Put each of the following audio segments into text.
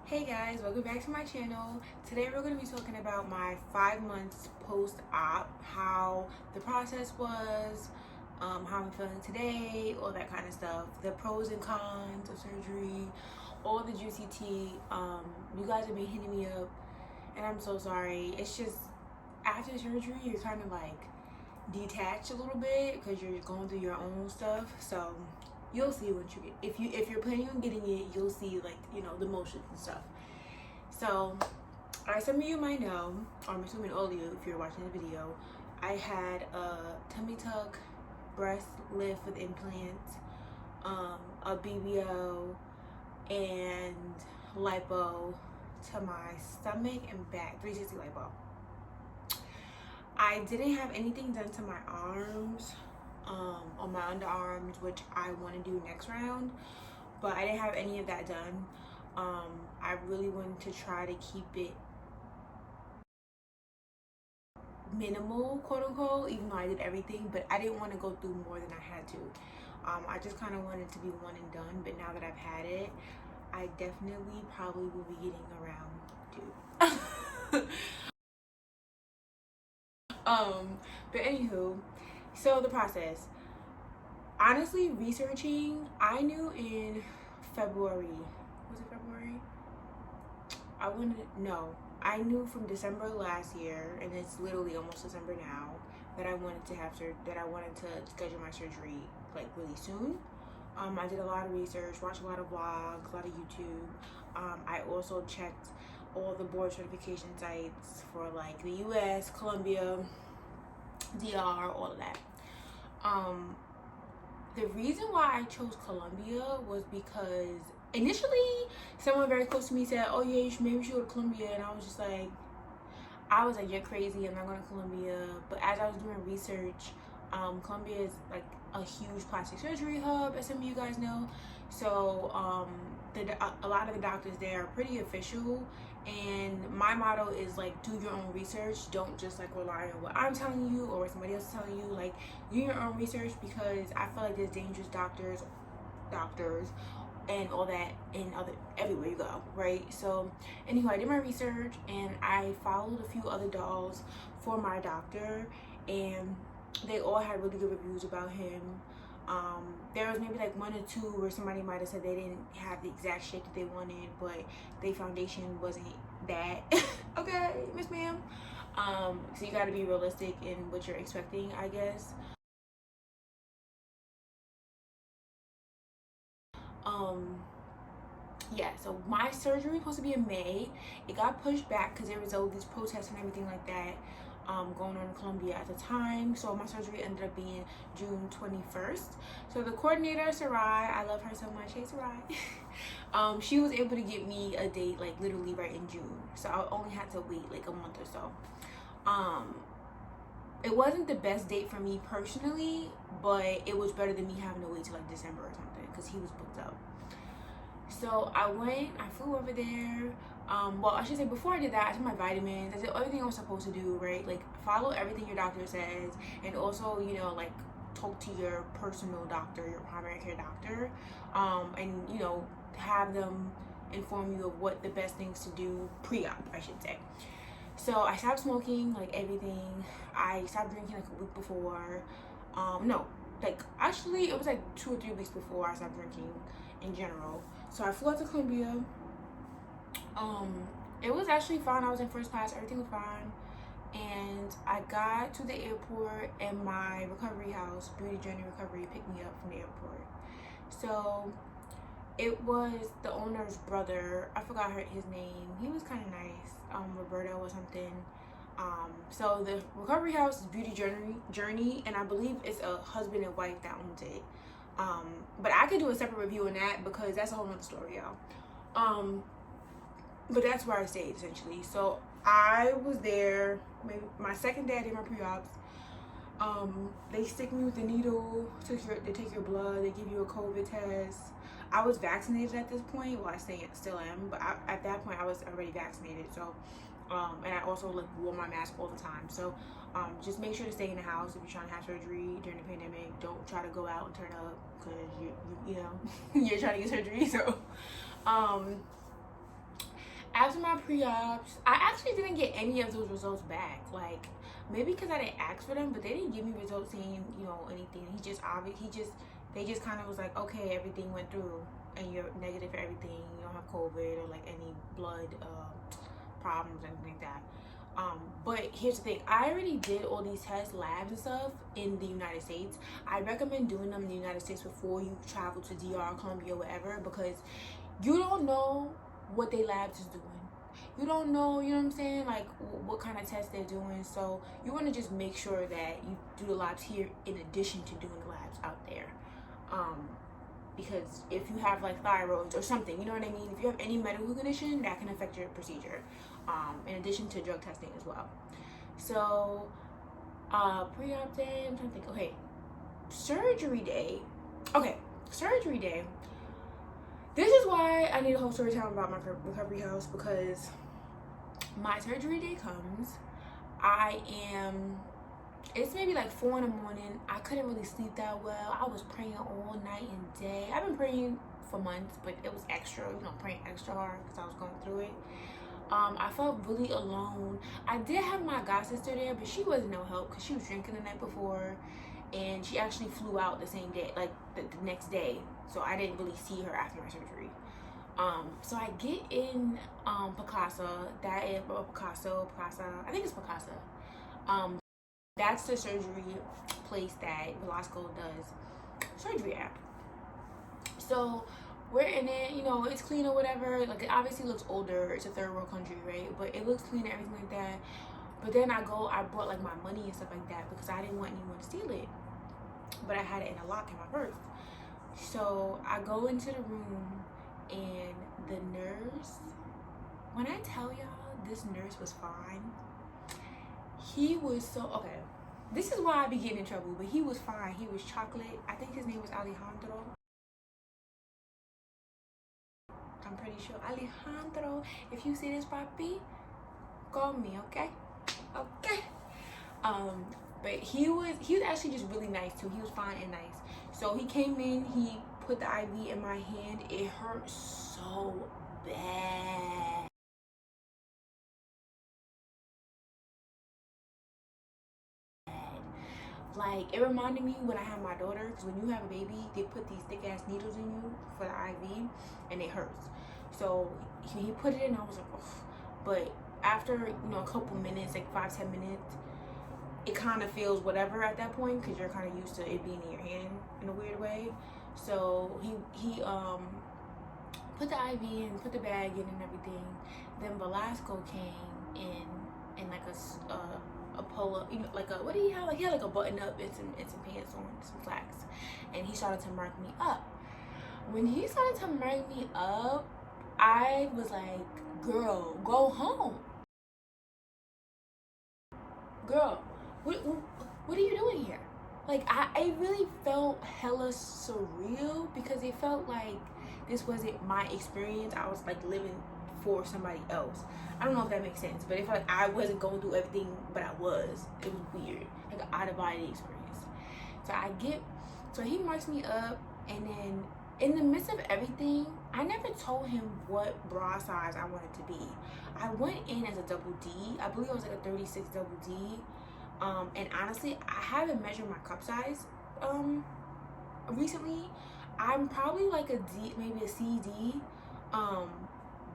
Hey guys, welcome back to my channel. Today we're going to be talking about my 5 months post-op, how the process was, how I'm feeling today, all that kind of stuff, the pros and cons of surgery, all the juicy tea. You guys have been hitting me up and I'm so sorry. It's just after surgery you're kind of like detached a little bit because you're going through your own stuff. So you'll see once you get, if you're planning on getting it, you'll see, like, the motions and stuff. So as some of you might know, or I'm assuming all of you if you're watching the video, I had a tummy tuck, breast lift with implants, a BBO, and lipo to my stomach and back, 360 lipo. I didn't have anything done to my arms, on my underarms, which I want to do next round, but I didn't have any of that done. I really wanted to try to keep it minimal, quote unquote, even though I did everything, but I didn't want to go through more than I had to. I just kind of wanted to be one and done, but now that I've had it, I definitely probably will be getting around to but anywho, so the process, honestly, researching, I knew in February, was it February? I knew from December last year, and it's literally almost December now, that I wanted to schedule my surgery like really soon. I did a lot of research, watched a lot of vlogs, a lot of YouTube. I also checked all the board certification sites for like the US, Colombia, DR, all of that. The reason why I chose Colombia was because initially someone very close to me said, oh yeah, maybe you should go to Colombia, and I was like, you're crazy, I'm not going to Colombia. But as I was doing research, Colombia is like a huge plastic surgery hub, as some of you guys know. So a lot of the doctors there are pretty official, and my motto is like, do your own research. Don't just like rely on what I'm telling you or what somebody else is telling you. Like, do your own research, because I feel like there's dangerous doctors and all that everywhere you go, right? So anyway, I did my research and I followed a few other dolls for my doctor, and they all had really good reviews about him. There was maybe like one or two where somebody might have said they didn't have the exact shape that they wanted, but their foundation wasn't that okay, miss ma'am. So you got to be realistic in what you're expecting, I guess. Yeah, so my surgery was supposed to be in May. It got pushed back because there was all these protests and everything like that going on in Colombia at the time. So my surgery ended up being June 21st. So the coordinator, Sarai, I love her so much. Hey, Sarai. She was able to get me a date like literally right in June. So I only had to wait like a month or so. It wasn't the best date for me personally, but it was better than me having to wait till like December or something because he was booked up. So I flew over there. Well, I should say before I did that, I took my vitamins. I did everything I was supposed to do, right? Like, follow everything your doctor says, and also, like, talk to your personal doctor, your primary care doctor, and have them inform you of what the best things to do pre-op, I should say. So I stopped smoking, like everything. I stopped drinking like a week before. No, like actually it was like 2 or 3 weeks before I stopped drinking in general. So I flew out to Colombia. It was actually fine. I was in first class. Everything was fine. And I got to the airport, and my recovery house, Beauty Journey Recovery, picked me up from the airport. So it was the owner's brother. I forgot his name. He was kind of nice. Roberto or something. So the recovery house is Beauty Journey, and I believe it's a husband and wife that owns it. But I could do a separate review on that because that's a whole nother story, y'all. But that's where I stayed essentially. So I was there. Maybe my second day I did my pre-ops. They stick me with the needle. They take your blood. They give you a COVID test. I was vaccinated at this point. Well, I still am, but at that point I was already vaccinated. So, and I also like wore my mask all the time. So, just make sure to stay in the house if you're trying to have surgery during the pandemic. Don't try to go out and turn up because you know you're trying to get surgery. So, after my pre-ops, I actually didn't get any of those results back. Like, maybe because I didn't ask for them, but they didn't give me results saying, you know, anything. They just kind of was like, okay, everything went through and you're negative for everything. You don't have COVID or like any blood problems or anything like that. But here's the thing, I already did all these tests, labs and stuff in the United States. I recommend doing them in the United States before you travel to DR, Colombia, whatever, because you don't know what they labs is doing. You don't know, you know what I'm saying, like what kind of tests they're doing. So you want to just make sure that you do the labs here in addition to doing the labs out there. Because if you have like thyroid or something, you know what I mean, if you have any medical condition, that can affect your procedure, in addition to drug testing as well. So pre-op day, I'm trying to think. Okay, surgery day. This is why I need a whole story time about my recovery house, because my surgery day comes. It's maybe like 4 in the morning. I couldn't really sleep that well. I was praying all night and day. I've been praying for months, but it was extra, you know, praying extra hard because I was going through it. I felt really alone. I did have my god sister there, but she wasn't no help because she was drinking the night before, and she actually flew out the same day, like the next day. So I didn't really see her after my surgery. So I get in Picasa. That is Picasso. I think it's Picasa. That's the surgery place that Velasco does surgery at. So we're in it, you know, it's clean or whatever. Like, it obviously looks older. It's a third world country, right? But it looks clean and everything like that. But then I brought like my money and stuff like that because I didn't want anyone to steal it. But I had it in a lock in my purse. So I go into the room, and the nurse, when I tell y'all, this nurse was fine. He was so, okay, this is why I be getting in trouble, but he was fine. He was chocolate. I think his name was Alejandro. I'm pretty sure. Alejandro, if you see this, papi, call me, okay? Okay. But he was actually just really nice too. He was fine and nice. So he came in, he put the IV in my hand. It hurt so bad. Like, it reminded me when I had my daughter, because when you have a baby, they put these thick ass needles in you for the IV, and it hurts. So he put it in, I was like, oh. But after, you know, a couple minutes, like 5-10 minutes, it kind of feels whatever at that point, because you're kind of used to it being in your hand in a weird way. So he put the IV in, put the bag in and everything. Then Velasco came in like a polo, you know, like a, what did he have? Like, he had like a button up and some pants on, some slacks, and he started to mark me up. When he started to mark me up, I was like, girl, go home. Girl, what are you doing here? Like, I really felt hella surreal, because it felt like this wasn't my experience. I was like living for somebody else. I don't know if that makes sense, but it felt like I wasn't going through everything, but I was. It was weird, like an out of body experience. So he marks me up, and then in the midst of everything, I never told him what bra size I wanted to be. I went in as a double D. I believe I was like a 36 double D. And honestly, I haven't measured my cup size recently. I'm probably like a D, maybe a CD.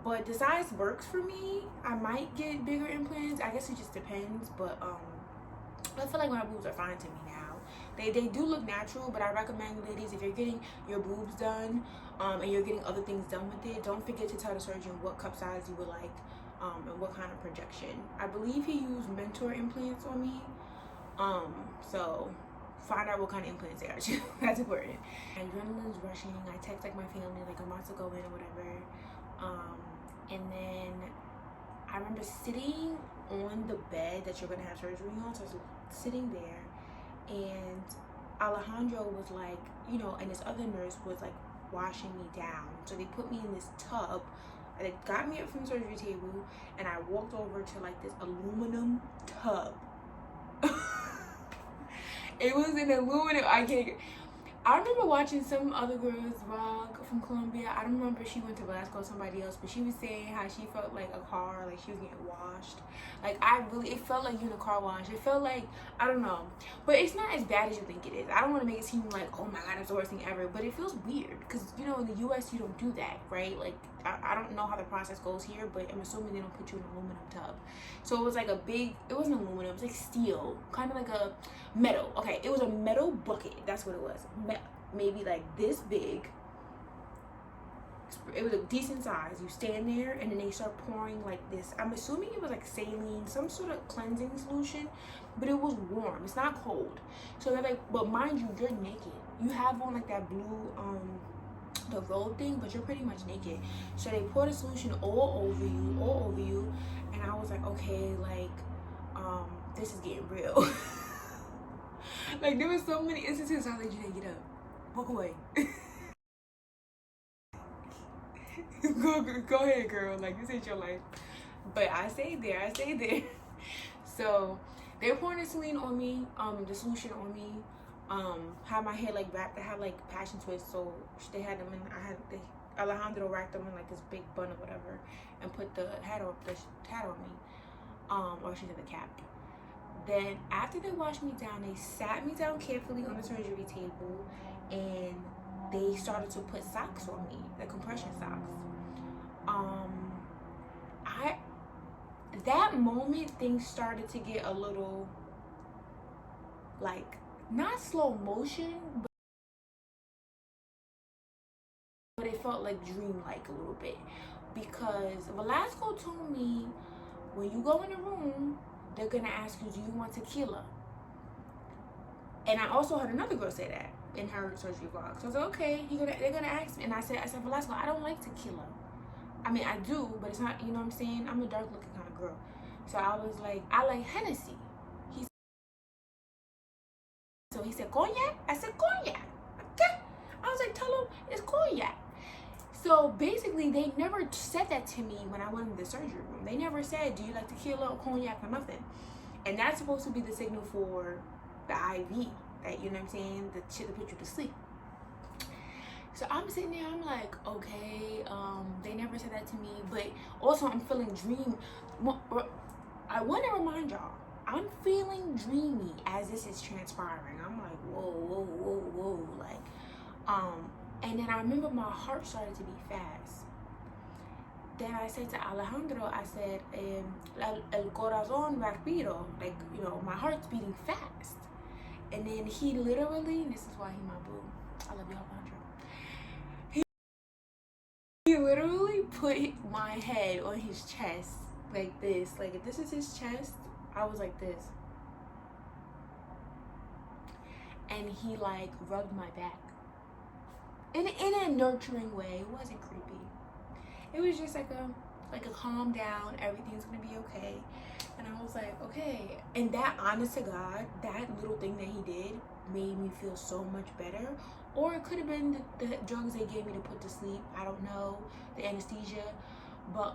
But the size works for me. I might get bigger implants. I guess it just depends. But I feel like my boobs are fine to me now. They do look natural, but I recommend, ladies, if you're getting your boobs done and you're getting other things done with it, don't forget to tell the surgeon what cup size you would like and what kind of projection. I believe he used Mentor implants on me. So find out what kind of implants they are too. That's important. My adrenaline's rushing. I text like my family, like I'm about to go in or whatever. And then I remember sitting on the bed that you're gonna have surgery on. So I was sitting there, and Alejandro was like, you know, and this other nurse was like washing me down. So they put me in this tub. They got me up from the surgery table, and I walked over to like this aluminum tub. It was an aluminum. I remember watching some other girl's vlog from Colombia. I don't remember if she went to Velasco or somebody else, but she was saying how she felt like a car, like she was getting washed. Like it felt like you in a car wash. It felt like, I don't know, but it's not as bad as you think it is. I don't want to make it seem like, oh my god, it's the worst thing ever, but it feels weird because, you know, in the US you don't do that, right? Like I don't know how the process goes here, but I'm assuming they don't put you in an aluminum tub. So it was like it wasn't aluminum, it was like steel, kind of like a metal. Okay, it was a metal bucket. That's what it was. Maybe like this big. It was a decent size. You stand there and then they start pouring like this. I'm assuming it was like saline, some sort of cleansing solution, but it was warm. It's not cold. So they're like, but mind you, you're naked. You have on like that blue the robe thing, but you're pretty much naked. So they pour the solution all over you, and I was like, okay, like this is getting real. Like there was so many instances I was like, you didn't get up, walk away. go ahead, girl, like this ain't your life. But I stayed there. So they were pouring the saline on me, the solution on me. Had my hair like wrapped. I had like passion twists, so they had them in. Alejandro wrapped them in like this big bun or whatever, and put the hat on me. Or she did the cap. Then after they washed me down, they sat me down carefully on the surgery table, and they started to put socks on me, the compression socks. That moment things started to get a little like not slow motion, but it felt like dreamlike a little bit, because Velasco told me when you go in the room they're gonna ask you, do you want tequila? And I also heard another girl say that in her surgery vlog. So I was like, okay, they're gonna ask me. And I said, Velasco, I don't like tequila. I mean, I do, but it's not, you know what I'm saying? I'm a dark looking kind of girl. So I was like, I like Hennessy. So he said, cognac? I said, cognac. Okay. I was like, tell him it's cognac. So basically, they never said that to me when I went in the surgery room. They never said, do you like tequila or cognac or nothing? And that's supposed to be the signal for the IV, that, you know what I'm saying, the shit that put you to sleep. So I'm sitting there, I'm like, okay, they never said that to me, but also I'm feeling I want to remind y'all, I'm feeling dreamy as this is transpiring. I'm like, whoa, like, and then I remember my heart started to beat fast. Then I said to Alejandro, I said, el corazón respiro, like, you know, my heart's beating fast. And then he literally, and this is why he my boo, I love you, Alejandro. He literally put my head on his chest like this. Like, if this is his chest, I was like this. And he like rubbed my back. In a nurturing way. It wasn't creepy. It was just like a calm down, everything's gonna be okay. And I was like, okay. And that, honest to God, that little thing that he did made me feel so much better. Or it could have been the drugs they gave me to put to sleep. I don't know, the anesthesia. But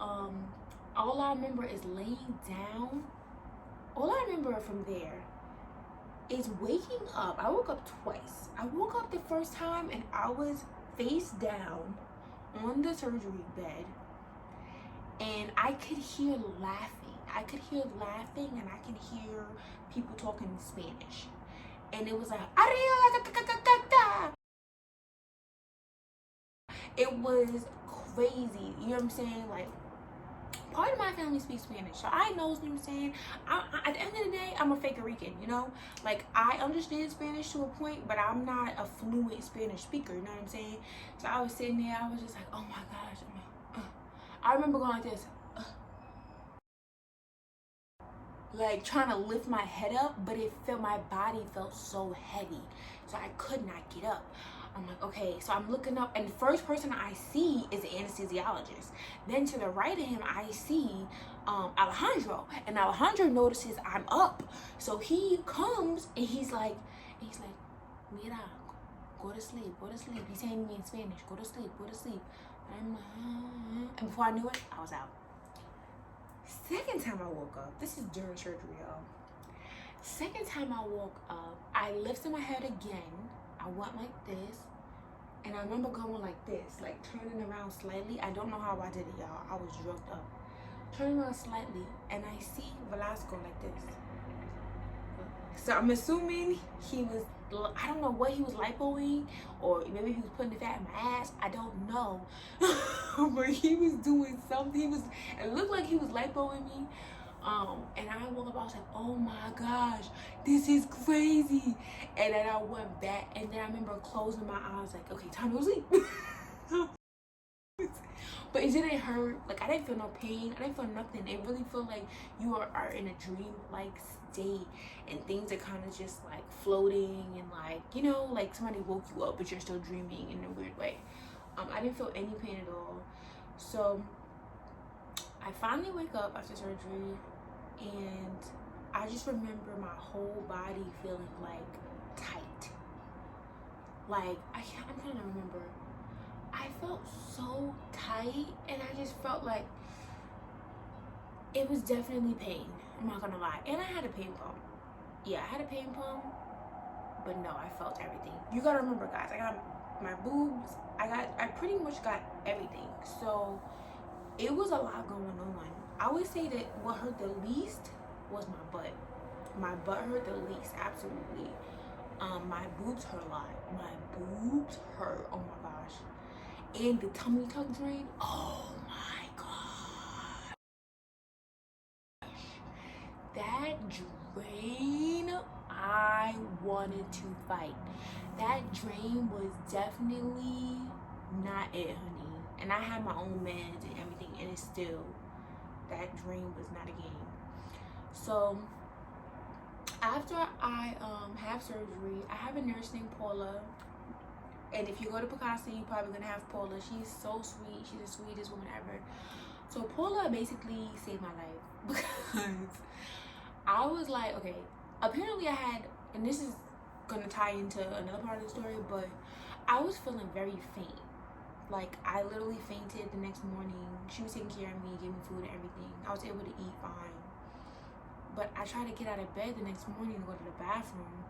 all I remember is laying down. All I remember from there is waking up. I woke up twice. I woke up the first time and I was face down on the surgery bed, and I could hear laughing. I could hear laughing, and I could hear people talking in Spanish. And it was like, it was crazy. You know what I'm saying? Like, part of my family speaks Spanish, so I know, you know what I'm saying? At the end of the day, I'm a fake Rican, you know? Like, I understand Spanish to a point, but I'm not a fluent Spanish speaker, you know what I'm saying? So I was sitting there, I was just like, oh my gosh. I remember going like this. Like, trying to lift my head up, but my body felt so heavy, so I could not get up. I'm like, okay, so I'm looking up, and the first person I see is the anesthesiologist. Then to the right of him, I see Alejandro, and Alejandro notices I'm up. So he comes, and he's like, mira, go to sleep. He's saying to me in Spanish, go to sleep. I'm like, and before I knew it, I was out. Second time I woke up, this is during surgery, y'all. Second time I woke up, I lifted my head again, I went like this, and I remember going like this, like turning around slightly. I don't know how I did it, y'all. I was drugged up. Turning around slightly, and I see Velasco like this. So I'm assuming he was, I don't know what he was lipoing, or maybe he was putting the fat in my ass. I don't know. But he was doing something. It looked like he was lipoing me. And I woke up, I was like, oh my gosh, this is crazy. And then I went back, and then I remember closing my eyes, like, okay, time to go sleep. But it didn't hurt. Like, I didn't feel no pain. I didn't feel nothing. It really felt like you are in a dream-like state, and things are kind of just like floating, and like, you know, like somebody woke you up, but you're still dreaming in a weird way. I didn't feel any pain at all. So I finally wake up after surgery, and I just remember my whole body feeling like tight. Like, I'm trying to remember. I felt so tight, and I just felt like it was definitely pain. I'm not gonna lie. And I had a pain pump. Yeah, I had a pain pump, but no, I felt everything. You gotta remember, guys, I got my boobs. I pretty much got everything. So it was a lot going on. I would say that what hurt the least was my butt. My butt hurt the least, absolutely. My boobs hurt a lot. My boobs hurt. Oh my gosh. And the tummy tuck drain. Oh my gosh. That drain, I wanted to fight. That drain was definitely not it, honey. And I had my own meds and everything, and it's still, that drain was not a game. So after I have surgery, I have a nurse named Paula. And if you go to Picasso, you're probably gonna have Paula. She's so sweet. She's the sweetest woman ever. So Paula basically saved my life, because I was like, okay, apparently I had, and this is gonna tie into another part of the story, but I was feeling very faint. Like, I literally fainted the next morning. She was taking care of me, giving me food and everything. I was able to eat fine. But I tried to get out of bed the next morning and go to the bathroom.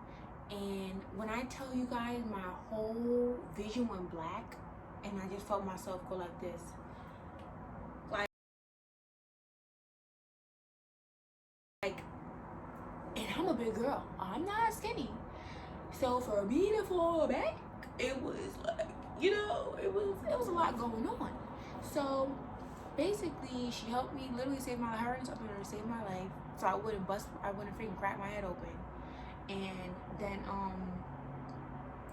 And when I tell you guys, my whole vision went black, and I just felt myself go like this. Like, and I'm a big girl. I'm not skinny. So for me to fall back, it was like, you know, it was a lot going on. So basically, she helped me, literally save my, her and something saved my life. So I wouldn't freaking crack my head open. And then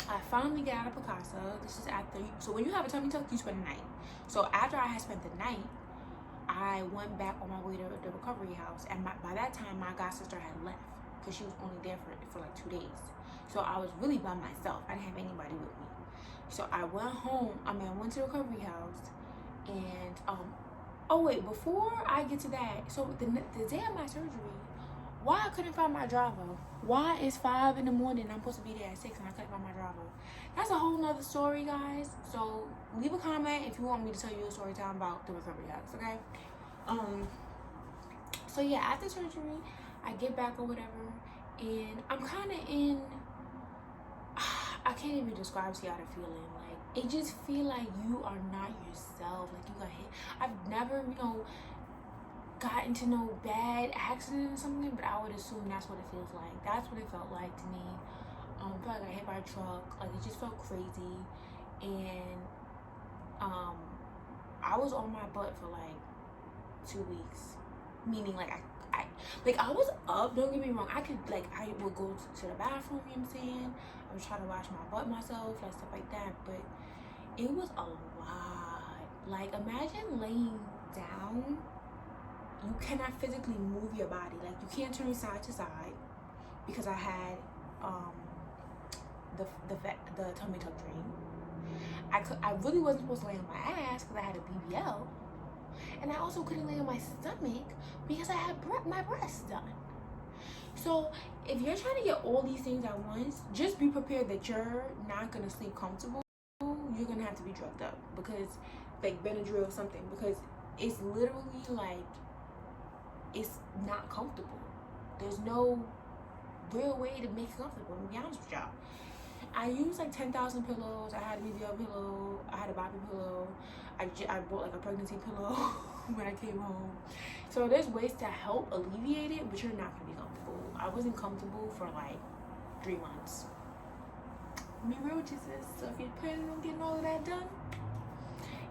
I finally get out of Picasso. This is after, so when you have a tummy tuck, you spend the night. So after I had spent the night, I went back on my way to the recovery house, and by that time my god sister had left, because she was only there for like 2 days. So I was really by myself. I didn't have anybody with me. So I went home. I went to the recovery house, and oh wait, before I get to that, so the day of my surgery, why I couldn't find my driver? Why it's 5 in the morning and I'm supposed to be there at 6 and I couldn't find my driver? That's a whole nother story, guys. So leave a comment if you want me to tell you a story time about the recovery house, okay? So yeah, after surgery, I get back or whatever, and I'm kind of in, I can't even describe to y'all the feeling. Like, it just feel like you are not yourself. Like, you got hit. I've never, you know, got into no bad accident or something, but I would assume that's what it feels like. That's what it felt like to me. I felt like I got hit by a truck. Like, it just felt crazy. And I was on my butt for like 2 weeks, meaning like I was up, don't get me wrong, I would go to the bathroom, you know what I'm saying, I was trying to wash my butt myself, like stuff like that, but it was a lot. Like, imagine laying down, you cannot physically move your body, like you can't turn side to side, because I had the tummy tuck drain. I really wasn't supposed to lay on my ass because I had a BBL. And I also couldn't lay on my stomach because I had my breasts done. So if you're trying to get all these things at once, just be prepared that you're not going to sleep comfortable. You're going to have to be drugged up, because like Benadryl or something, because it's literally like, it's not comfortable. There's no real way to make it comfortable, to be honest with y'all. I used like 10,000 pillows. I had a BBL pillow. I had a Bobby pillow. I bought like a pregnancy pillow when I came home. So there's ways to help alleviate it, but you're not gonna be comfortable. I wasn't comfortable for like 3 months. Be real with you, sis. So if you're planning on getting all of that done,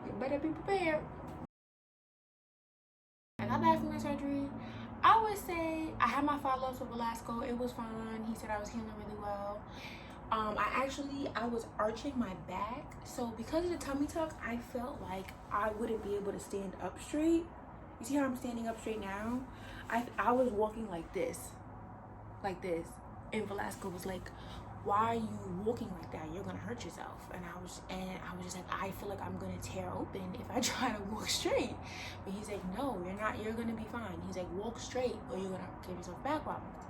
you better be prepared. I got back from my surgery. I would say I had my follow-ups with Velasco. It was fine. He said I was healing really well. I was arching my back, so because of the tummy tuck, I felt like I wouldn't be able to stand up straight. You see how I'm standing up straight now? I was walking like this, and Velasco was like, "Why are you walking like that? You're gonna hurt yourself." And I was just like, I feel like I'm gonna tear open if I try to walk straight. But he's like, "No, you're not. You're gonna be fine." He's like, "Walk straight, or you're gonna give yourself back problems."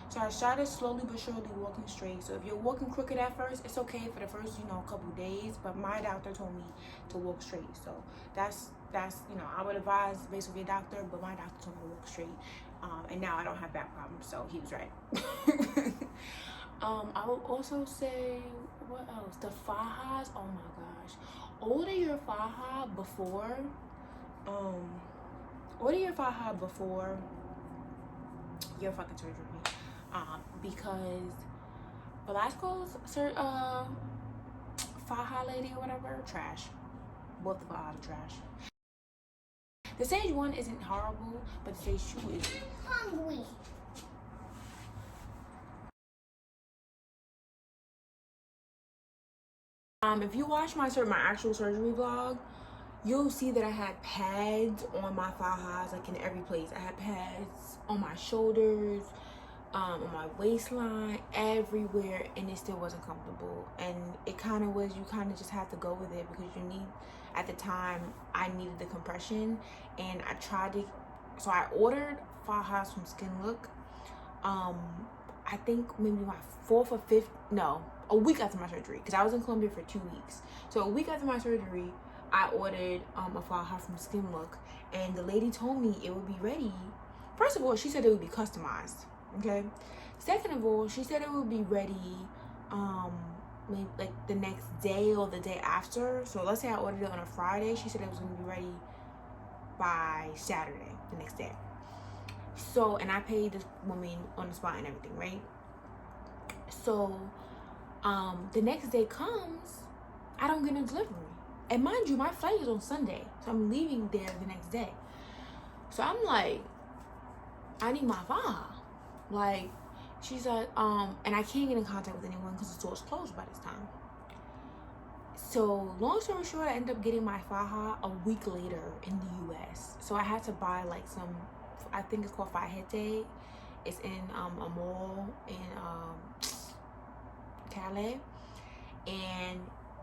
So I started slowly but surely walking straight. So if you're walking crooked at first, it's okay for the first, couple days. But my doctor told me to walk straight. So that's I would advise based on your doctor, but my doctor told me to walk straight. And now I don't have back problems, so he was right. I would also say, what else? The fajas. Oh my gosh. Order your faja before your fucking surgery. Because Velasco's faja lady or whatever, trash. Both the fajas are trash. The stage 1 isn't horrible, but the stage 2 is hungry. If you watch my actual surgery vlog, you'll see that I had pads on my fajas, like in every place. I had pads on my shoulders, on my waistline, everywhere, and it still wasn't comfortable. And it kind of was, you kind of just have to go with it because at the time, I needed the compression, and so I ordered fajas from Skin Look. I think maybe my 4th or 5th, no, a week after my surgery, because I was in Colombia for 2 weeks. So a week after my surgery, I ordered a faja from Skin Look, and the lady told me it would be ready. First of all, she said it would be customized. Okay. Second of all, she said it would be ready maybe like the next day or the day after. So let's say I ordered it on a Friday. She said it was going to be ready by Saturday, the next day. So, and I paid this woman on the spot and everything, right? So, the next day comes, I don't get no delivery. And mind you, my flight is on Sunday. So I'm leaving there the next day. So I'm like, I need my faja. Like, she's like, and I can't get in contact with anyone because the store's closed by this time. So, long story short, I ended up getting my faja a week later in the US. So I had to buy like some, I think it's called Fajete. It's in a mall in Calais. And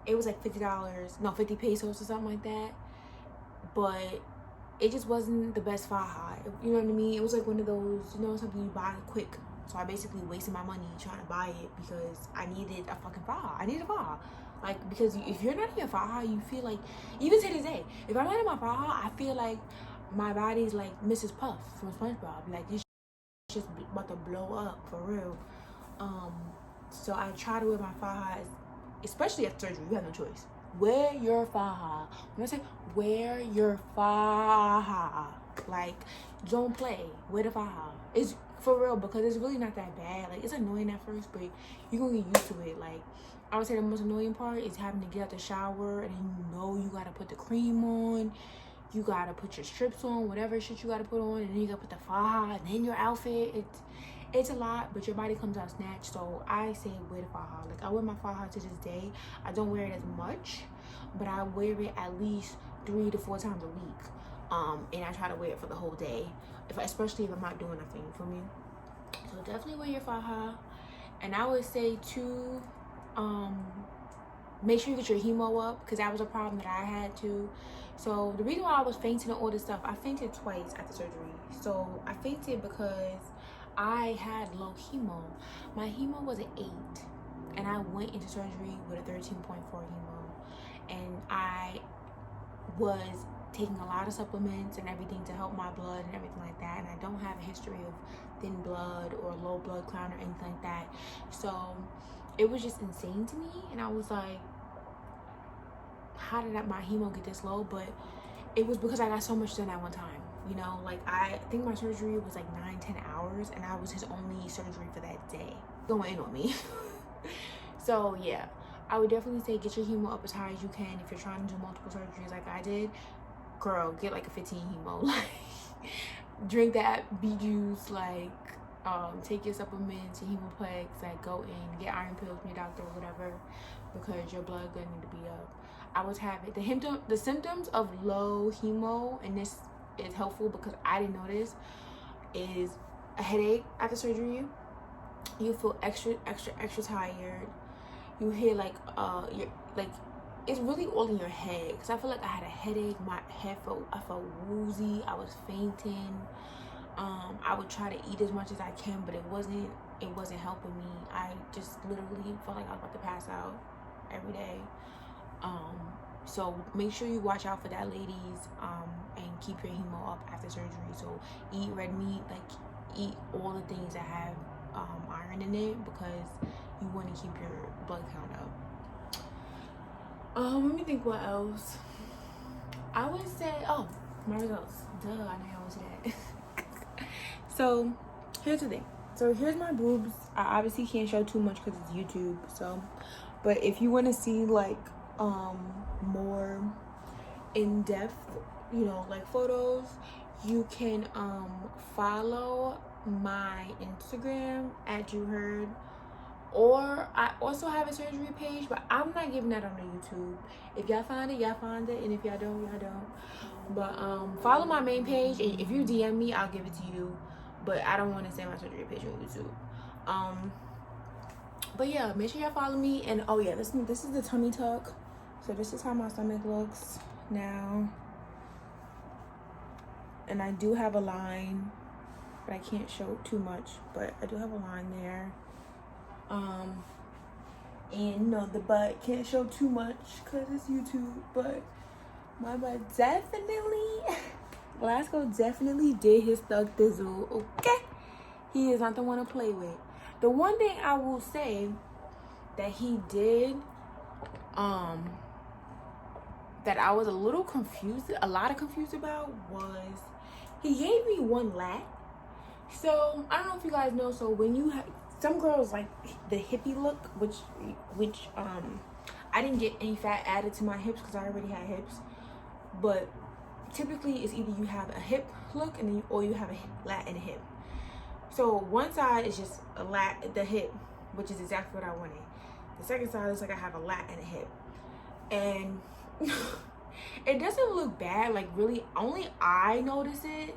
it was like $50 pesos or something like that. But it just wasn't the best faja. You know what I mean? It was like one of those, something you buy quick. So I basically wasted my money trying to buy it because I needed a fucking faja. I needed a faja. Like, because if you're not in your faja, you feel like, even to this day, if I'm not in my faja, I feel like my body's like Mrs. Puff from SpongeBob. Like, it's just about to blow up, for real. So I try to wear my faja, especially after surgery. You have no choice. Wear your faja. When I say wear your faja, like, don't play. Wear the faja. It's for real, because it's really not that bad. Like, it's annoying at first, but you're gonna get used to it. Like, I would say the most annoying part is having to get out the shower and you gotta put the cream on, you gotta put your strips on, whatever shit you gotta put on, and then you gotta put the faja, and then your outfit. It's a lot, but your body comes out snatched. So I say wear the faja. Like, I wear my faja to this day. I don't wear it as much, but I wear it at least 3 to 4 times a week. And I try to wear it for the whole day, especially if I'm not doing nothing, for me. So definitely wear your faja. And I would say too, make sure you get your hemo up, because that was a problem that I had too. So the reason why I was fainting and all this stuff, I fainted twice after surgery. So I fainted because I had low hemo. My hemo was an 8, and I went into surgery with a 13.4 hemo, and I was taking a lot of supplements and everything to help my blood and everything like that, and I don't have a history of thin blood or low blood count or anything like that. So it was just insane to me. And I was like, how did my hemo get this low? But it was because I got so much done at one time. You know, like I think my surgery was like 9-10 hours, and I was his only surgery for that day. Going in on me. So yeah, I would definitely say get your hemo up as high as you can. If you're trying to do multiple surgeries like I did, girl, get like a 15 hemo. Like, drink that beet juice, like take your supplements, your hemoplex, like go in, get iron pills from your doctor or whatever, because your blood gonna need to be up. I was having the symptoms of low hemo, and this is helpful because I didn't know this, is a headache after surgery. You feel extra tired. You hear like it's really all in your head, because I feel like I had a headache. I felt woozy. I was fainting. I would try to eat as much as I can, but it wasn't helping me. I just literally felt like I was about to pass out every day. So make sure you watch out for that, ladies, and keep your hemo up after surgery. So eat red meat, like eat all the things that have iron in it, because you want to keep your blood count up. Let me think what else. I would say, my results. Duh, I know I was that. So here's the thing. So here's my boobs. I obviously can't show too much because it's YouTube. So, but if you want to see like more in depth, you know, like photos, you can follow my Instagram at @JewHeard, or I also have a surgery page, but I'm not giving that on the YouTube. If y'all find it, y'all find it, and if y'all don't, y'all don't. But follow my main page, and if you DM me, I'll give it to you. But I don't want to send my surgery page on YouTube. But yeah, make sure y'all follow me. And oh yeah, this is the tummy tuck. So this is how my stomach looks now. And I do have a line, but I can't show too much, but I do have a line there. And no, the butt can't show too much because it's YouTube, but my butt definitely, Glasgow definitely did his thug thizzle, okay? He is not the one to play with. The one thing I will say that he did, that I was a lot confused about, was he gave me one lat. So I don't know if you guys know, so when you have, some girls like the hippie look, which I didn't get any fat added to my hips because I already had hips, but typically it's either you have a hip look or you have a lat and a hip. So one side is just a lat, the hip, which is exactly what I wanted. The second side is like I have a lat and a hip, and it doesn't look bad. Like really, only I notice it.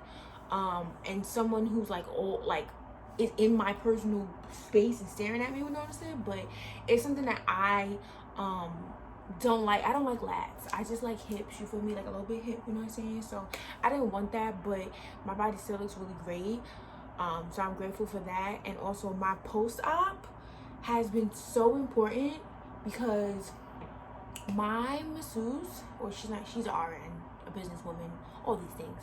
And someone who's like old, like is in my personal space and staring at me would notice it. But it's something that I don't like. I don't like lats. I just like hips. You feel me? Like a little bit hip. You know what I'm saying? So I didn't want that, but my body still looks really great. So I'm grateful for that. And also my post-op has been so important because my masseuse, or she's an RN, a businesswoman, all these things.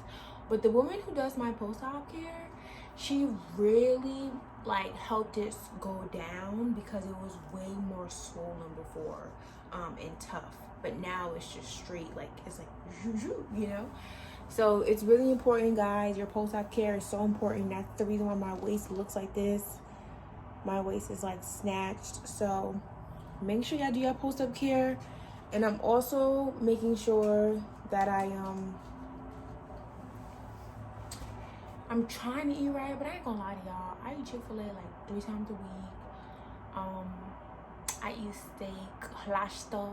But the woman who does my post-op care, she really like helped it go down because it was way more swollen before and tough. But now it's just straight, like it's like, you know? So it's really important, guys. Your post-op care is so important. That's the reason why my waist looks like this. My waist is like snatched. So make sure y'all do your post-op care. And I'm also making sure that I'm trying to eat right, but I ain't gonna lie to y'all. I eat Chick-fil-A like 3 times a week. I eat steak, pasta,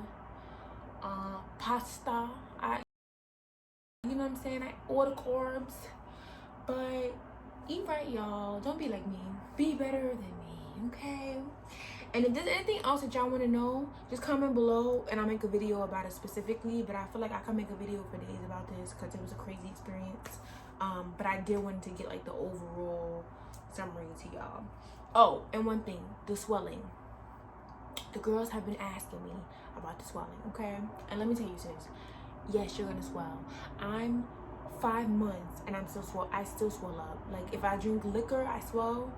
pasta. You know what I'm saying? I order carbs, but eat right, y'all. Don't be like me. Be better than me, okay? And if there's anything else that y'all want to know, just comment below and I'll make a video about it specifically. But I feel like I can make a video for days about this because it was a crazy experience. But I did want to get like the overall summary to y'all. Oh, and one thing, the swelling. The girls have been asking me about the swelling, okay? And let me tell you, sis, yes, you're gonna swell. I'm 5 months and I still swell up. Like if I drink liquor, I swell.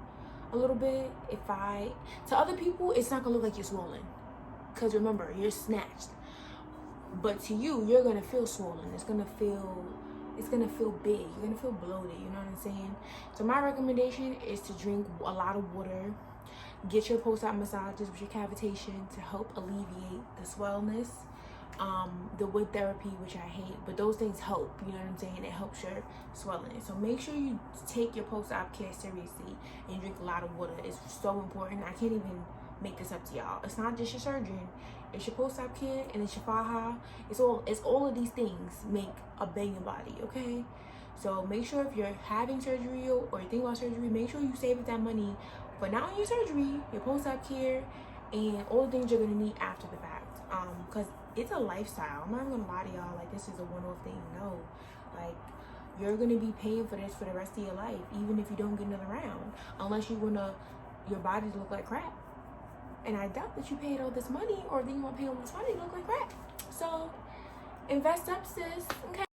a little bit. To other people, it's not gonna look like you're swollen, because remember, you're snatched. But to you, you're gonna feel swollen. It's gonna feel big. You're gonna feel bloated. You know what I'm saying? So my recommendation is to drink a lot of water. Get your post-op massages with your cavitation to help alleviate the swellness. The wood therapy, which I hate, but those things help. You know what I'm saying? It helps your swelling. So make sure you take your post-op care seriously and drink a lot of water. It's so important. I can't even make this up to y'all. It's not just your surgery. It's your post-op care and it's your faja. It's all of these things make a banging body, okay? So make sure if you're having surgery or you're thinking about surgery, make sure you save that money for not only your surgery, your post-op care, and all the things you're gonna need after the fact. Because it's a lifestyle. I'm not gonna lie to y'all like this is a one-off thing. No, like you're gonna be paying for this for the rest of your life, even if you don't get another round, unless you wanna your body to look like crap. And I doubt that you paid all this money or think you want to pay all this money to look like crap. So invest up, sis. Okay.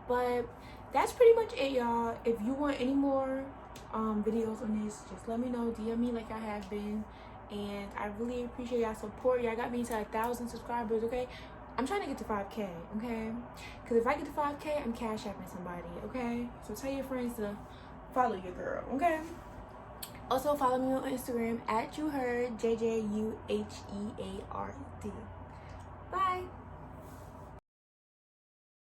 But that's pretty much it, y'all. If you want any more videos on this, just let me know. DM me like I have been. And I really appreciate y'all support. Y'all got me to 1,000 subscribers, okay? I'm trying to get to 5K, okay? Because if I get to 5K, I'm cash apping somebody, okay? So tell your friends to follow your girl, okay? Also follow me on Instagram at JuHeard, JJUHEARD. Bye.